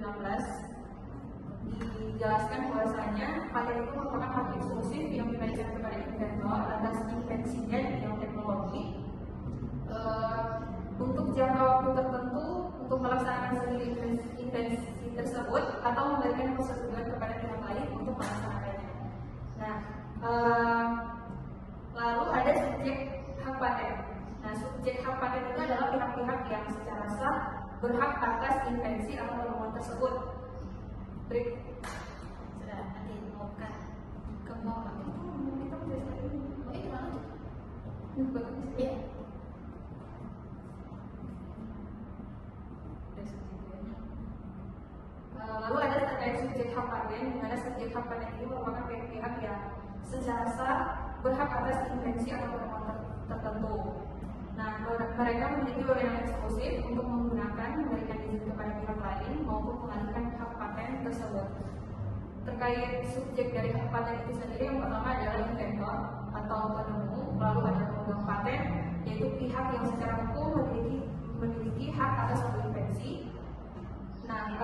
2016 dijelaskan bahwasanya paten itu merupakan hak eksklusif yang diberikan kepada inventor atas invensinya di bidang teknologi untuk jangka waktu tertentu untuk melaksanakan studi invensi tersebut atau memberikan persetujuan kepada pihak lain untuk melaksanakannya. Nah, lalu ada subjek hak paten. Nah, subjek hak paten itu adalah pihak-pihak yang secara sah berhak atas invensi atau penemuan tersebut. Sudah nanti mau bukan ke mau apa? Kita menjelaskan ini. Oh itu mana tuh? Bagus. Iya. Lalu ada terkait subjek hak paten, di mana subjek hak paten ini merupakan pihak-pihak yang secara sah berhak atas invensi atau penemuan tertentu. Nah, mereka memiliki wewenang eksklusif untuk menggunakan, memberikan izin kepada pihak lain maupun mengalihkan hak paten tersebut. Terkait subjek dari hak paten itu sendiri, yang pertama adalah inventor atau penemu, lalu ada pemegang paten, yaitu pihak yang secara hukum memiliki hak atas suatu invensi. Nah,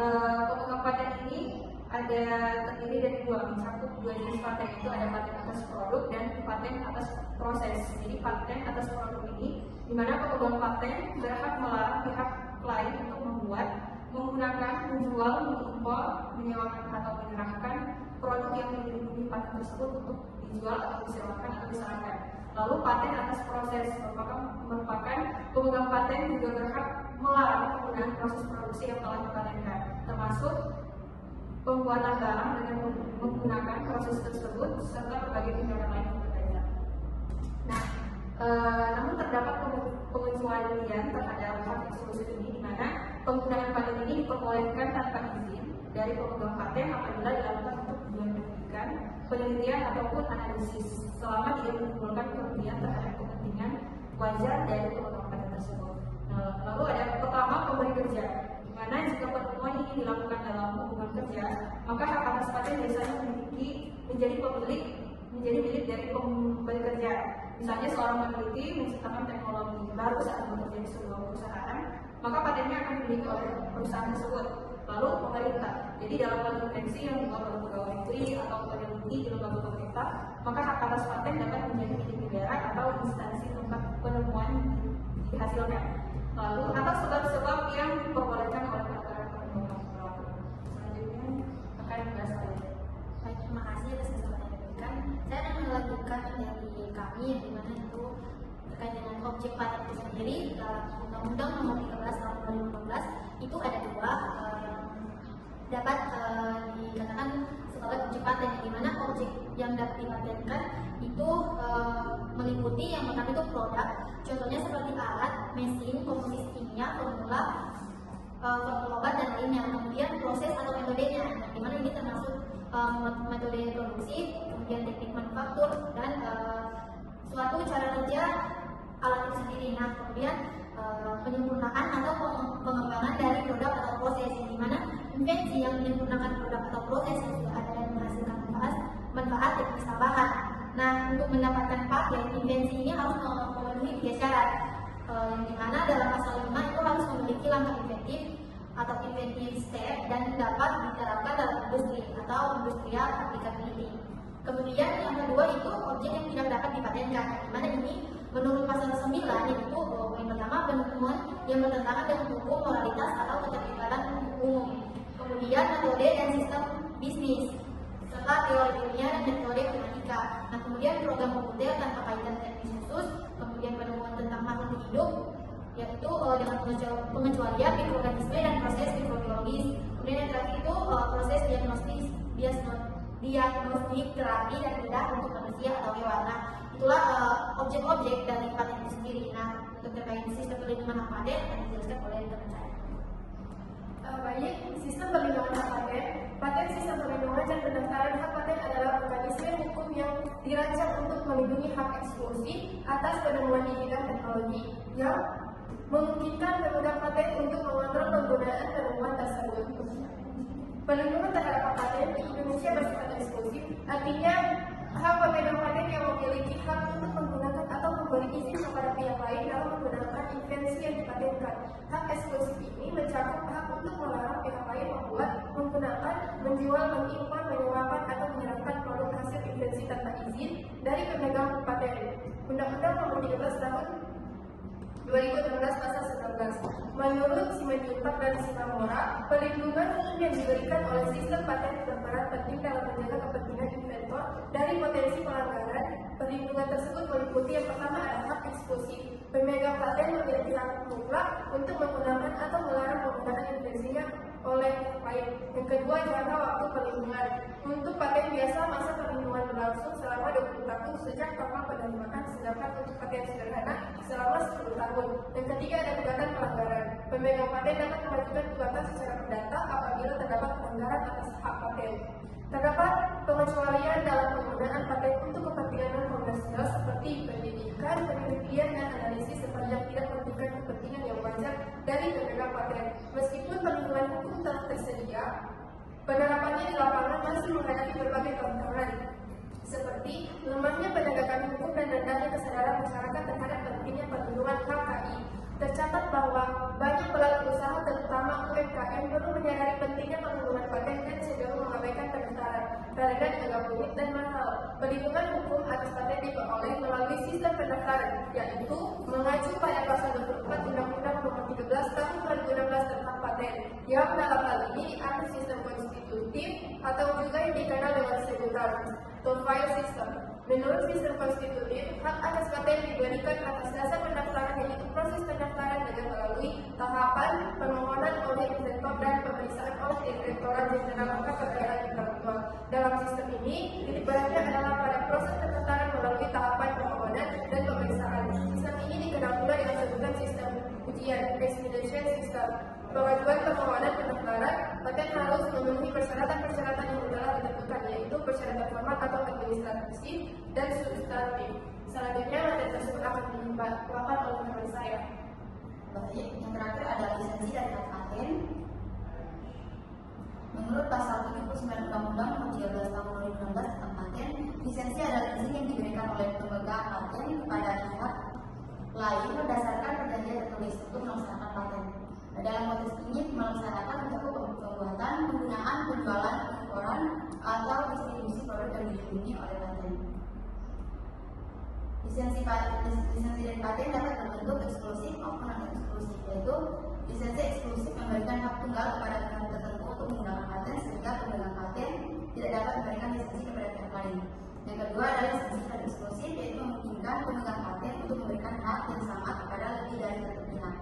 pemegang paten ini ada terdiri dari dua jenis paten, itu ada paten atas produk dan paten atas proses. Jadi paten atas produk ini di mana pemegang paten berhak melarang pihak lain untuk membuat, menggunakan, menjual, mengimpor, menyewakan atau menyerahkan produk yang dilindungi paten tersebut untuk dijual atau disewakan atau diserahkan. Lalu paten atas proses merupakan pemegang paten juga berhak melarang penggunaan proses produksi yang telah dipatenkan, termasuk pembuatan barang dengan menggunakan proses tersebut serta berbagai tindakan lain yang berbeda. Nah, namun terdapat pengecualian terhadap hak eksklusif ini, di mana penggunaan paten ini diperbolehkan tanpa izin dari pemegang paten apabila dilakukan untuk tujuan penelitian ataupun analisis, selama tidak menimbulkan kerugian terhadap kepentingan wajar dari pemegang paten tersebut. Nah, lalu ada pertama pemberi kerja, di mana jika penemuan ini dilakukan dalam hubungan kerja, maka hak atas paten biasanya menjadi milik dari pemberi kerja. Misalnya seorang peneliti menciptakan teknologi baru saat bekerja di sebuah perusahaan, maka patennya akan dimiliki oleh perusahaan tersebut. Lalu pemerintah, jadi dalam hal invensi yang dibuat oleh pegawai negeri atau peneliti di lembaga pemerintah, maka hak atas paten dapat menjadi milik negara atau instansi tempat penemuan dihasilkan. Lalu atas sebab-sebab yang diperbolehkan oleh peraturan perundang-undangan berlaku. Selanjutnya akan dibahas oleh. Baik, terima kasih atas kesempatan yang diberikan. Saya akan melanjutkan dari kami yang dimana itu terkait dengan objek paten itu sendiri. Dalam Undang-Undang Nomor 13 Tahun 2015 itu ada dua yang dapat dikatakan sebagai objek paten, yang dimana objek yang dapat dipatenkan itu meliputi yang pertama itu produk, contohnya seperti alat, mesin, komposisi kimia, formula obat dan lainnya. Kemudian proses atau metodenya, yang dimana ini termasuk metode produksi, kemudian teknik manufaktur dan suatu cara kerja alat itu sendiri. Nah, kemudian penyempurnaan atau pengembangan dari produk atau proses, yang dimana invensi yang menyempurnakan produk atau proses yang sudah ada dan menghasilkan manfaat teknis tambahan. Nah, untuk mendapatkan paten, invensi ini harus memenuhi 3 syarat, yang dimana dalam pasal 5 itu harus memiliki langkah inventif atau inventive step dan dapat diterapkan dalam industri atau industrial applicability. Kemudian yang kedua itu objek yang tidak dapat dipatenkan, di mana ini menurut pasal 9 yaitu poin pertama penemuan yang bertentangan dengan hukum, moralitas atau keterlibatan umum. Kemudian metode dan sistem bisnis serta teori ilmiah dan metode matematika. Nah, kemudian program komputer tanpa kaitan teknis khusus, kemudian penemuan tentang makhluk hidup yaitu dengan pengecualian mikroorganisme dan proses mikrobiologis. Kemudian yang terakhir itu proses diagnostik terapi dan bedah untuk manusia atau hewan. Nah, itulah objek-objek dari paten itu sendiri. Nah, untuk terkait sistem perlindungan hak paten akan dijelaskan oleh teman saya. Baik, sistem perlindungan hak paten. Paten sistem perlindungan dan pendaftaran hak paten adalah mekanisme hukum yang dirancang untuk melindungi hak eksklusif atas penemuan di bidang teknologi yang memungkinkan pemegang paten untuk mengontrol penggunaan penemuan tersebut. Perlindungan terhadap hak paten di Indonesia bersifat eksklusif, artinya hak pemegang paten yang memiliki hak untuk menggunakan atau memberi izin kepada pihak lain dalam menggunakan invensi yang dipatenkan. Hak eksklusif ini mencakup hak untuk melarang pihak lain membuat, invensi tanpa izin dari pemegang paten. Undang-Undang Nomor 13 Tahun 2016 Pasal 19. Menurut Simanjuntak dan Simamora, perlindungan hukum yang diberikan oleh sistem paten berperan penting dalam menjaga kepentingan inventor dari potensi pelanggaran. Perlindungan tersebut meliputi yang pertama ada hak eksklusif. Pemegang paten memiliki hak mutlak untuk menggunakan atau melarang penggunaan invensinya oleh lain. Yang kedua, jangka waktu perlindungan. Untuk paten biasa, masa perlindungan berlangsung selama 20 tahun sejak kapal penerimaan, sedangkan untuk paten sederhana selama 10 tahun. Yang ketiga, ada gugatan pelanggaran. Pemegang paten dapat mengajukan gugatan secara perdata apabila terdapat pelanggaran atas hak paten. Terdapat pengecualian dalam penggunaan paten untuk kepentingan komersial seperti pendidikan, penelitian, dan analisis sepanjang tidak merugikan kepentingan yang wajar dari pemegang paten. Meskipun perlindungan hukum telah tersedia, penerapannya di lapangan masih menghadapi berbagai tantangan, seperti lemahnya penegakan hukum dan rendahnya kesadaran masyarakat terhadap pentingnya perlindungan HKI. Tercatat bahwa banyak pelaku usaha, terutama UMKM, baru menyadari pentingnya perlindungan paten dan cenderung mengabaikan pendaftaran karena dianggap rumit dan mahal. Perlindungan hukum atas paten diperoleh melalui sistem pendaftaran, yaitu mengacu pada pasal 24 Undang-Undang Nomor 13 Tahun 2016 tentang paten, yang dalam hal ini diatur sistem konstitutif atau juga yang dikenal dengan sebutan file system. Menurut sistem konstitutif, hak atas paten diberikan atas dasar pendaftaran, yaitu proses pendaftaran dengan melalui tahapan permohonan oleh inventor dan pemeriksaan oleh Direktorat Jenderal Kekayaan Intelektual. Dalam sistem ini, titik beratnya adalah pada proses pendaftaran melalui tahapan permohonan dan pemeriksaan. Sistem ini dikenal pula dengan sebutan sistem ujian examination system. Pengajuan permohonan pendaftaran paten harus memenuhi persyaratan-persyaratan yang telah ditentukan, yaitu persyaratan formal atau administratif dan substantif. Selanjutnya, materi tersebut akan dibawakan oleh teman saya. Baik, yang terakhir adalah lisensi dari hak paten. Menurut pasal 79 Undang-Undang Nomor 13 Tahun 2016 tentang paten, lisensi adalah izin yang diberikan oleh pemegang paten kepada pihak lain berdasarkan perjanjian tertulis untuk melaksanakan paten. Dalam konteks ini melaksanakan mencakup pembuatan, penggunaan, penjualan, pengeluaran, atau distribusi produk yang dilindungi oleh paten. Lisensi dari paten dapat berbentuk eksklusif maupun non eksklusif, yaitu lisensi eksklusif memberikan hak tunggal kepada pihak tertentu untuk menggunakan paten sehingga pemegang paten tidak dapat memberikan lisensi kepada pihak lain. Yang kedua adalah lisensi non eksklusif, yaitu memungkinkan pemegang paten untuk memberikan hak yang sama kepada lebih dari satu pihak.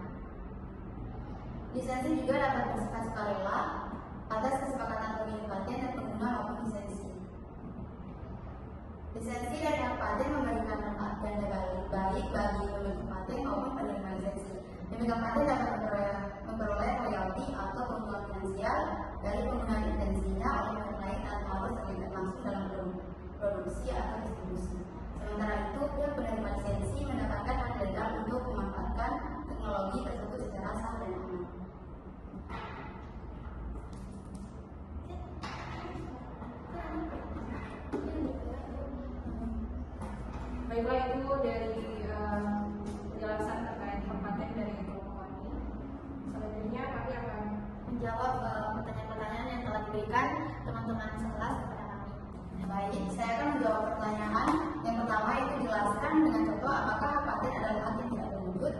Lisensi juga dapat bersifat sukarela atas kesepakatan pemilik paten dan pengguna maupun lisensi. Lisensi dari hak paten memberikan manfaat ganda baik bagi pemilik paten maupun penerima lisensi. Pemegang paten dapat memperoleh royalti atau keuntungan finansial dari penggunaan lisensinya oleh pihak lain tanpa harus terlibat langsung dalam produksi atau distribusi. Sementara itu, pihak penerima lisensi mendapatkan hak legal untuk memanfaatkan teknologi tersebut secara sah dan aman. Baiklah, itu dari penjelasan terkait hak paten dari Ibu Mawani. Selanjutnya kami akan menjawab pertanyaan-pertanyaan yang telah diberikan teman-teman sekelas kepada kami. Baik, saya akan menjawab pertanyaan yang pertama, itu jelaskan dengan contoh apakah hak paten adalah hak yang tidak berwujud.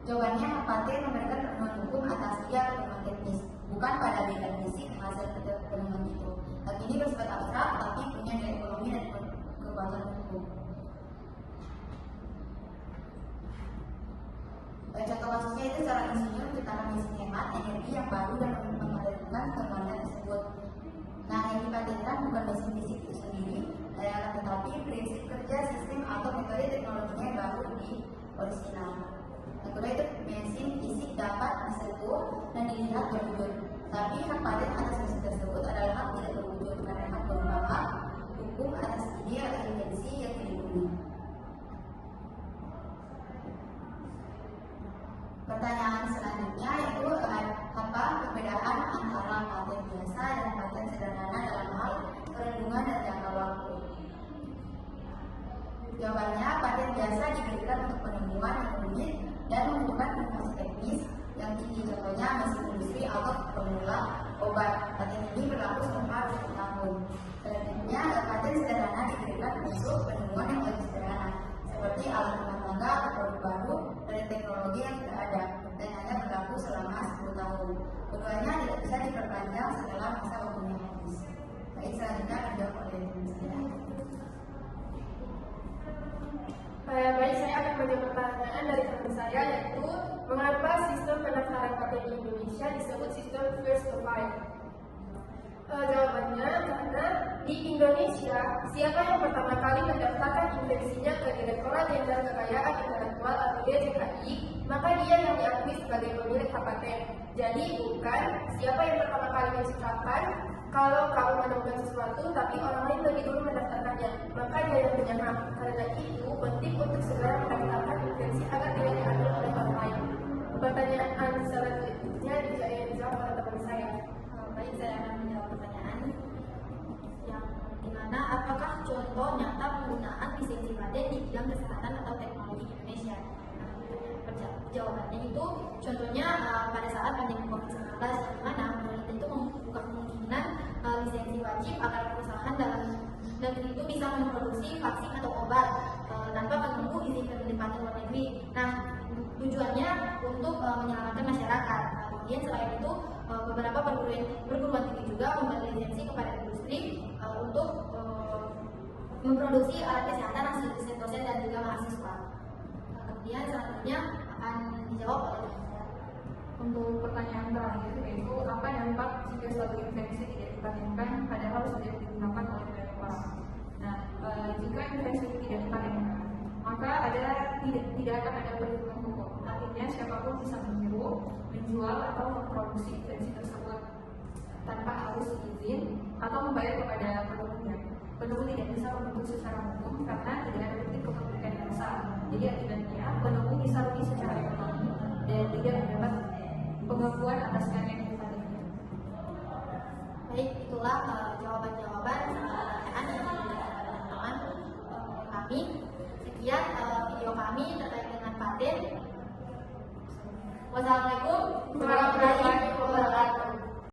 Jawabannya, hak paten memberikan pedoman hukum atas tiga pedoman teknis, bukan pada bidang fisik hasil pedoman itu. Hak ini bersifat abstrak tapi punya nilai ekonomi dan kekuatan hukum. Contoh kasusnya itu seorang insinyur menciptakan mesin hemat energi yang baru dan memadamkan kembangnya tersebut. Nah, yang dipatenkan bukan mesin fisik itu sendiri, tetapi prinsip kerja, sistem atau metode teknologinya yang baru di orisinal. Yang kedua itu mesin fisik dapat disentuh dan dilihat berwujud, tapi hak paten atas mesin tersebut adalah hak tidak berwujud karena hak berupa hak hukum atas ide atau invensi yang dilindungi. Pertanyaan selanjutnya yaitu apa perbedaan antara paten biasa dan paten sederhana dalam hal perlindungan dan jangka waktu? Jawabannya, paten biasa diberikan untuk penemuan yang rumit dan membutuhkan inovasi teknis yang tinggi, contohnya mesin industri atau pemula obat. Paten ini berlaku selama 20 tahun. Selanjutnya, paten sederhana diberikan paten di Indonesia disebut sistem first to file? Jawabannya karena di Indonesia siapa yang pertama kali mendaftarkan invensinya ke Direktorat Jenderal Kekayaan Intelektual atau DJKI, maka dia yang diakui sebagai pemilik hak paten. Jadi bukan siapa yang pertama kali menciptakan. Kalau kamu menemukan sesuatu tapi orang lain lebih dulu mendaftarkannya, maka dia yang punya hak. Karena itu penting untuk segera mendaftarkan invensi agar tidak diambil oleh orang lain. Pertanyaan selanjutnya dijawab oleh teman saya. Baik, saya akan menjawab pertanyaan yang dimana apakah contoh nyata penggunaan lisensi paten di bidang kesehatan atau teknologi di Indonesia? Jawabannya itu contohnya pada saat pandemi COVID-19, di mana pemerintah itu membuka kemungkinan lisensi wajib agar perusahaan dalam negeri itu bisa memproduksi vaksin atau obat tanpa menunggu izin paten luar negeri. Nah, tujuannya untuk menyelamatkan masyarakat. Kemudian selain itu beberapa perguruan tinggi juga memberi lisensi kepada industri untuk memproduksi alat kesehatan hasil riset dosen dan juga mahasiswa. Kemudian selanjutnya akan dijawab oleh saya. Untuk pertanyaan terakhir, yaitu apa dampak jika suatu invensi tidak dipatenkan padahal sudah digunakan oleh banyak orang? Nah, jika invensi tidak dipatenkan, maka tidak akan ada perlindungan hukum. Artinya siapapun bisa meniru, menjual atau memproduksi invensi tersebut tanpa harus izin atau membayar kepada penemunya. Penemu tidak bisa menuntut secara hukum karena tidak ada bukti kepemilikan yang sah. Jadi akibatnya penemu bisa rugi secara ekonomi dan tidak mendapat pengakuan atas karya yang dipatenkan. Baik, itulah jawaban-jawaban pertanyaan yang diberikan oleh teman kami. Sekian video kami terkait dengan paten. Wassalamualaikum